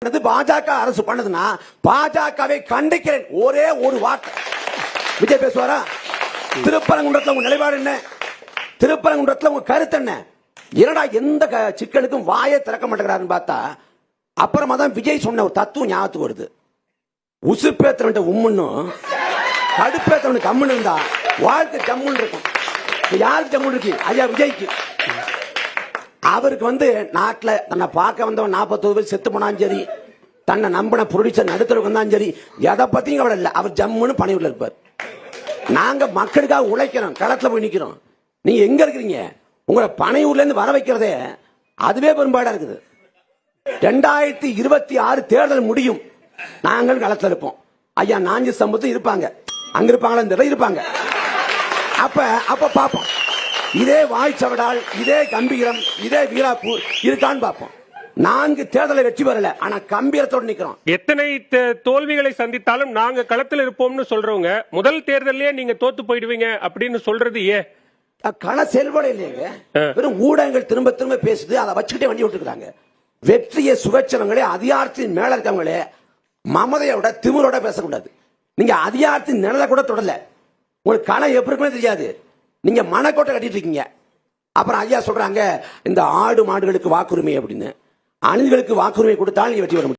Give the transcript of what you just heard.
பாஜக அரசு பண்ணதுன்னா பாஜகவை கண்டிக்கிறேன். ஒரே ஒரு வார்த்தை. விஜய் பேசுவாரா? திருப்பரங்குன்றத்தில் உங்க நிலைப்பாடு என்ன? திருப்பரங்குன்றத்தில் உங்க கருத்து என்ன? என்னடா எந்த சிக்கலுக்கும் வாயை திறக்க மாட்டேங்கிறாருன்னு பார்த்தா அப்புறமா தான் விஜய் சொன்ன ஒரு தத்துவம் ஞாபகத்துக்கு வருது. உசுப்பேத்தவன்ட்ட உம்முன்னும் கடுப்பேத்தவனுக்கு கம்முன்னு இருந்தா வாழ்க்கை ஜம்முன்னு இருக்கும். யாருக்கு ஜம்முன்னு இருக்கு? ஐயா விஜய்க்கு. அவருக்கு நாட்டில் தன்னை பார்க்க வந்தவன் 41 பேர் செத்து போனாலும் சரி, தன்னை நம்பின ப்ரொடியூசர் நடுத்தருக்கு வந்தாலும் சரி, எதை பத்தியும் கவலை இல்லை. அவர் ஜம்முன்னு பணிவுல இருப்பார். நாங்க மக்களுக்காக உழைக்கிறோம், களத்துல போய் நிக்கிறோம். நீங்க எங்க இருக்கிறீங்க? உங்களை பனையூர்ல இருந்து வர வைக்கிறதே அதுவே பெரும்பாடா இருக்குது. 2026 தேர்தல் முடியும், நாங்கள் களத்தில் இருப்போம். ஐயா நாஞ்சி சம்பத்தும் இருப்பாங்க, அங்க இருப்பாங்களா இருப்பாங்க. அப்ப பாப்போம். இதே வாய்ச்சவடால், இதே கம்பீரம், இதே வீராப்பூர் இருக்கான்னு பார்ப்போம். 4 தேர்தலை வெற்றி பெறல, ஆனா கம்பீரத்தோடு நிக்கிறோம். எத்தனை தோல்விகளை சந்தித்தாலும் நாங்க களத்தில் இருப்போம்னு சொல்றவங்க முதல் தேர்தலே நீங்க தோத்து போயிடுவீங்க அப்படின்னு சொல்றது ஏன்? கள செயல்பாடு இல்லைங்க. வெறும் ஊடகங்கள் திரும்ப திரும்ப பேசுது, அதை வச்சுக்கிட்டே வண்டி விட்டுருக்காங்க. வெற்றியை சுவைச்சவங்களே, அதிகாரத்தின் மேல இருக்கவங்களே மமதையோட திமிரோட பேசக்கூடாது. நீங்க அதிகாரத்தின் நிழலை கூட தொடல. உங்களுக்கு களம் எப்படி இருக்குன்னு தெரியாது. நீங்க மனக்கோட்டை கட்டிட்டு இருக்கீங்க. அப்புறம் ஐயா சொல்றாங்க இந்த ஆடு மாடுகளுக்கு வாக்குரிமை அப்படின்னு. அணில்களுக்கு வாக்குரிமை கொடுத்தால் நீங்க வெற்றி பெற முடியும்.